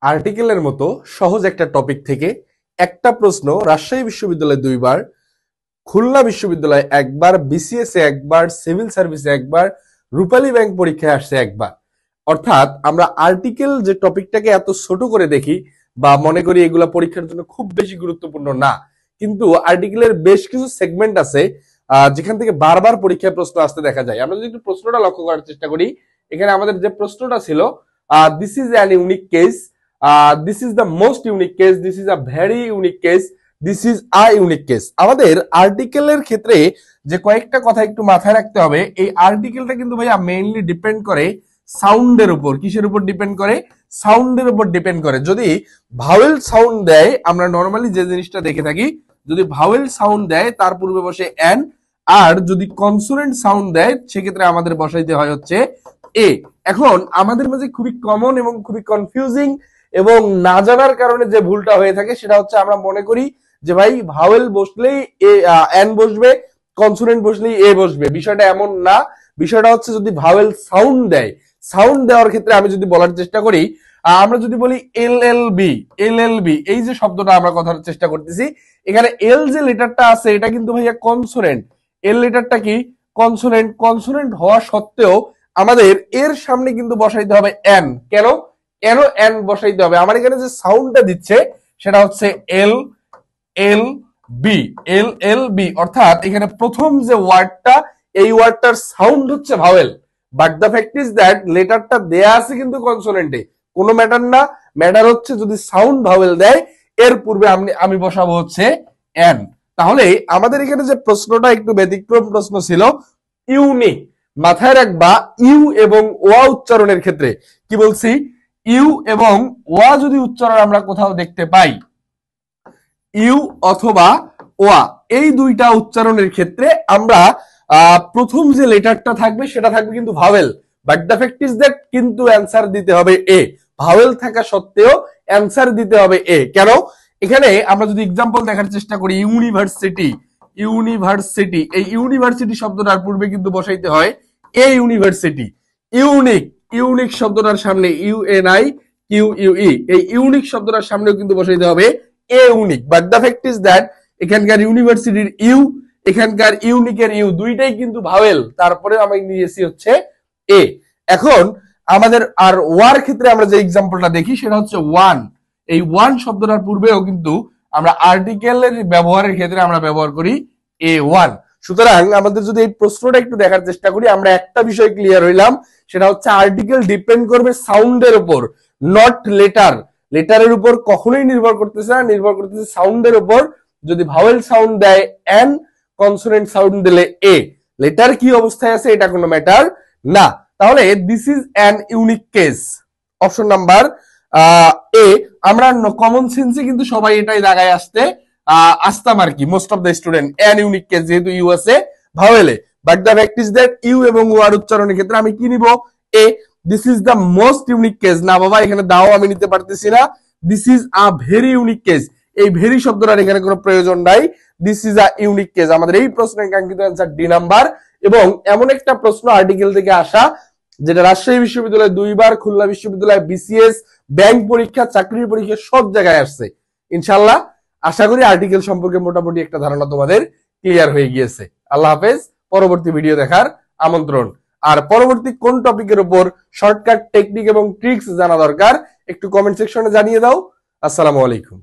আর্টিকেলের মতো সহজ একটা টপিক থেকে একটা প্রশ্ন রাজশাহী বিশ্ববিদ্যালয়ে 2 বার, খুলনা বিশ্ববিদ্যালয়ে 1 বার, বিসিএস এ 1 বার, সিভিল সার্ভিসে 1 বার, রূপালী ব্যাংক পরীক্ষায় আসছে 1 বার। অর্থাৎ আমরা আর্টিকেল যে টপিকটাকে এত ছোট করে দেখি বা মনে করি এগুলা পরীক্ষার জন্য খুব বেশি গুরুত্বপূর্ণ না, কিন্তু আর্টিকেলের বেশ কিছু সেগমেন্ট আছে যেখান থেকে বারবার পরীক্ষায় প্রশ্ন আসতে দেখা যায়। আমরা যদি একটু প্রশ্নটা লক্ষ্য করার চেষ্টা করি, এখানে আমাদের যে প্রশ্নটা ছিল, this is an unique case, this is the most unique case, this is a very unique case, this is a unique case. আমাদের আর্টিকেলের ক্ষেত্রে যে কয়েকটা কথা একটু মাথায় রাখতে হবে, এই আর্টিকেলটা কিন্তু ভাইয়া মেইনলি ডিপেন্ড করে সাউন্ডের উপর। কিসের উপর ডিপেন্ড করে? সাউন্ডের উপর ডিপেন্ড করে। যদি ভাওয়েল সাউন্ড দেয়, আমরা নর্মালি যে জিনিসটা দেখে থাকি, যদি ভাওয়েল সাউন্ড দেয় তার পূর্বে বসে এন, আর যদি কনসোনেন্ট সাউন্ড দেয় সেক্ষেত্রে আমাদের বসাইতে হয় হচ্ছে এ। এখন আমাদের মাঝে খুবই কমন এবং খুবই কনফিউজিং এবং না জানার কারণে যে ভুলটা হয়ে থাকে সেটা হচ্ছে আমরা মনে করি যে ভাই ভাওয়েল বসলেই এন বসবে, কনসোনেন্ট বসলেই এ বসবে। বিষয়টা এমন না। বিষয়টা হচ্ছে যদি ভাওয়েল সাউন্ড দেয়, সাউন্ড দেওয়ার ক্ষেত্রে আমি যদি বলার চেষ্টা করি, আমরা যদি বলি এল এল বি, এল এল বি, এই যে শব্দটা আমরা কথার চেষ্টা করতেছি, এখানে এল যে লেটারটা আছে এটা কিন্তু ভাইয়া কনসোনেন্ট। এল লেটারটা কি? কনসোনেন্ট। কনসোনেন্ট হওয়া সত্ত্বেও আমাদের এর সামনে কিন্তু বসাইতে হবে এন। কেন এন বসাইতে হবে? আমার এখানে যে সাউন্ডটা দিচ্ছে সেটা হচ্ছে এল এল বি, এল এল বি। অর্থাৎ এখানে প্রথম যে ওয়ার্ডটা, এই ওয়ার্ডটার সাউন্ড হচ্ছে vowel, but the fact is that লেটারটা দেয়া আছে কিন্তু কনসোনেন্টে। কোনো ম্যাটার না, ম্যাটার হচ্ছে যদি সাউন্ড ভাওয়েল দেয় এর পূর্বে আমি বসাবো হচ্ছে এন। তাহলে আমাদের এখানে যে প্রশ্নটা একটু ব্যতিক্রম প্রশ্ন ছিল, ইউনিক। মাথায় রাখবা, ইউ এবং ওয়া উচ্চারণের ক্ষেত্রে কি বলছি, ইউ এবং ওয়া যদি উচ্চারণ আমরা কোথাও দেখতে পাই, ইউ অথবা ওয়া, এই দুইটা উচ্চারণের ক্ষেত্রে আমরা প্রথম যে লেটারটা থাকবে সেটা থাকবে কিন্তু vowel, but the fact is that কিন্তু অ্যান্সার দিতে হবে এ। ভাওয়েল থাকা সত্ত্বেও অ্যান্সার দিতে হবে এ। কেন? এখানে আমরা যদি এক্সাম্পল দেখার চেষ্টা করি, ইউনিভার্সিটি, ইউনিভার্সিটি, এই ইউনিভার্সিটি শব্দটার পূর্বে কিন্তু বসাইতে হয় এ ইউনিভার্সিটি। ইউনিক, ইউনিক শব্দটার সামনে ইউএনআই কিউ ইউই, এই ইউনিক শব্দটার সামনেও কিন্তু বসাইতে হবে a unique. But the fact is that এখানকার ইউনিভার্সিটির ইউ, এখানকার ইউনিকের ইউ, দুইটাই কিন্তু ভাওয়েল, তারপরে আমি নিয়েছি হচ্ছে এ। এখন আমাদের আর ওয়ার ক্ষেত্রে আমরা যে এক্সাম্পলটা দেখি সেটা হচ্ছে ওয়ান। এই ওয়ান শব্দটার পূর্বেও কিন্তু আমরা আর্টিকেলের ব্যবহারের ক্ষেত্রে আমরা ব্যবহার করি এ ওয়ান। সুতরাং আমাদের যদি এই প্রশ্নটা একটু দেখার চেষ্টা করি, আমরা একটা বিষয় ক্লিয়ার হইলাম, সেটা হচ্ছে আর্টিকেল ডিপেন্ড করবে সাউন্ডের উপর, নট লেটার। লেটারের উপর কখনোই নির্ভর করতেছে না, নির্ভর করতেছে সাউন্ডের উপর। যদি ভাওয়েল সাউন্ড দেয় এন, কনসোনেন্ট সাউন্ড দিলে এ। লেটার কি অবস্থায় আছে এটা কোনো ম্যাটার না। তাহলে this is an unique case, option number A. আমরা কমন সেন্সে কিন্তু সবাই এটাই দাগায় আসতাম আর কি, most of the student. An unique case, যেহেতু ইউ আছে ভাওয়েলে, but the fact is that U এবং ওয়ার উচ্চারণের ক্ষেত্রে আমি কি নিব? এ। This is the most unique case, না বাবা এখানে দাও আমি নিতে পারতেছি না। This is a very unique case, এই ভেরি শব্দটার এখানে কোনো প্রয়োজন নাই। This is a unique case. আমাদের এই প্রশ্নের কাঙ্ক্ষিত অ্যান্সার ডি নাম্বার। এবং এমন একটা প্রশ্ন আর্টিকেল থেকে আসা যেটা রাজশাহী বিশ্ববিদ্যালয়ে 2 বার, খুলনা বিশ্ববিদ্যালয়ে বিসিএস, ব্যাংক পরীক্ষা, চাকরির পরীক্ষা সব জায়গায় আসছে। ইনশাল্লাহ আশা করি আর্টিকেল সম্পর্কে মোটামুটি একটা ধারণা তোমাদের ক্লিয়ার হয়ে গিয়েছে। আল্লাহ হাফেজ। পরবর্তী ভিডিও দেখার আমন্ত্রণ। আর পরবর্তী কোন টপিকের উপর শর্টকাট টেকনিক এবং ট্রিক্স জানা দরকার একটু কমেন্ট সেকশনে জানিয়ে দাও। আসসালামু আলাইকুম।